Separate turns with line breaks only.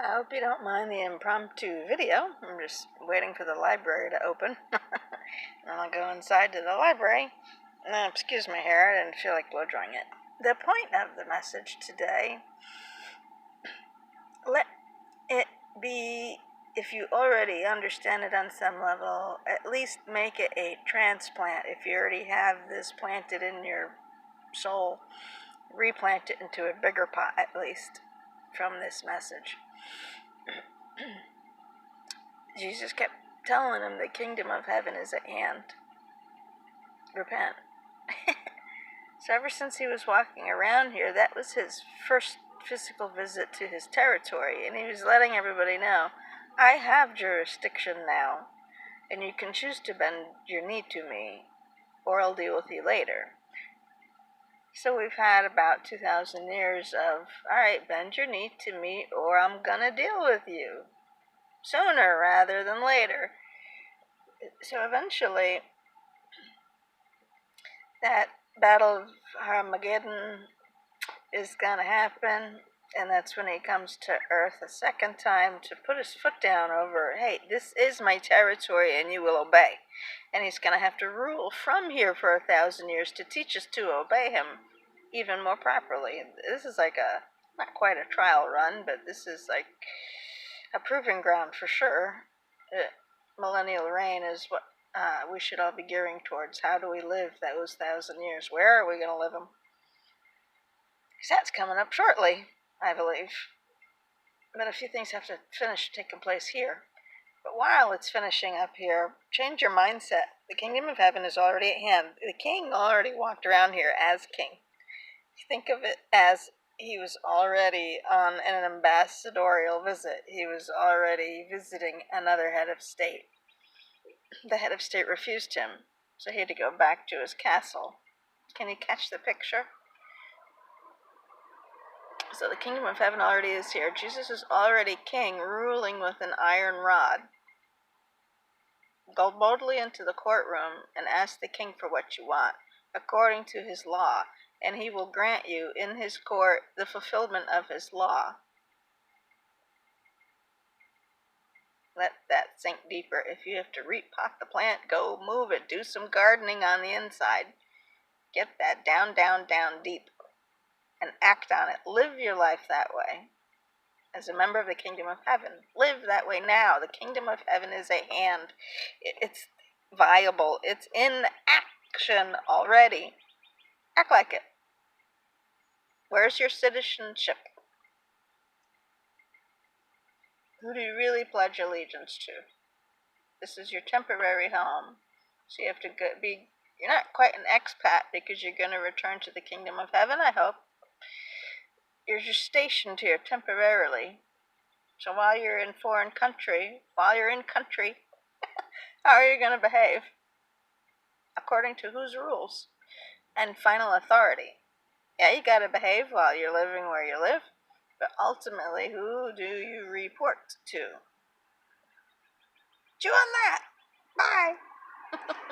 I hope you don't mind the impromptu video. I'm just waiting for the library to open. And I'll go inside to the library. Excuse my hair, I didn't feel like blow drying it. The point of the message today, let it be, if you already understand it on some level, at least make it a transplant. If you already have this planted in your soul, replant it into a bigger pot at least from this message. Jesus kept telling him the kingdom of heaven is at hand. Repent. So ever since he was walking around here, that was his first physical visit to his territory, and he was letting everybody know, I have jurisdiction now, and you can choose to bend your knee to me, or I'll deal with you later. So we've had about 2,000 years of, alright, bend your knee to me, or I'm gonna deal with you. Sooner rather than later. So eventually, that battle of Armageddon is going to happen, and that's when he comes to Earth a second time to put his foot down over, hey, this is my territory and you will obey. And he's going to have to rule from here for 1,000 years to teach us to obey him even more properly. This is like not quite a trial run, but this is like a proving ground for sure. Millennial reign is what we should all be gearing towards. How do we live those 1,000 years? Where are we going to live them? Because that's coming up shortly, I believe. But a few things have to finish taking place here. But while it's finishing up here, change your mindset. The kingdom of heaven is already at hand. The king already walked around here as king. Think of it as he was already on an ambassadorial visit. He was already visiting another head of state. The head of state refused him, so he had to go back to his castle. Can you catch the picture? So the kingdom of heaven already is here. Jesus is already king, ruling with an iron rod. Go boldly into the courtroom and ask the king for what you want, according to his law, and he will grant you in his court the fulfillment of his law. Let that sink deeper. If you have to repot the plant, go move it. Do some gardening on the inside. Get that down, down, down deep. And act on it. Live your life that way. As a member of the kingdom of heaven, live that way now. The kingdom of heaven is at hand. It's viable. It's in action already. Act like it. Where's your citizenship? Who do you really pledge allegiance to? This is your temporary home. So you have to be, you're not quite an expat because you're going to return to the kingdom of heaven, I hope. You're just stationed here temporarily. So while you're in foreign country, how are you going to behave? According to whose rules? And final authority. Yeah, you got to behave while you're living where you live, but ultimately, who do you report to? Chew on that. Bye.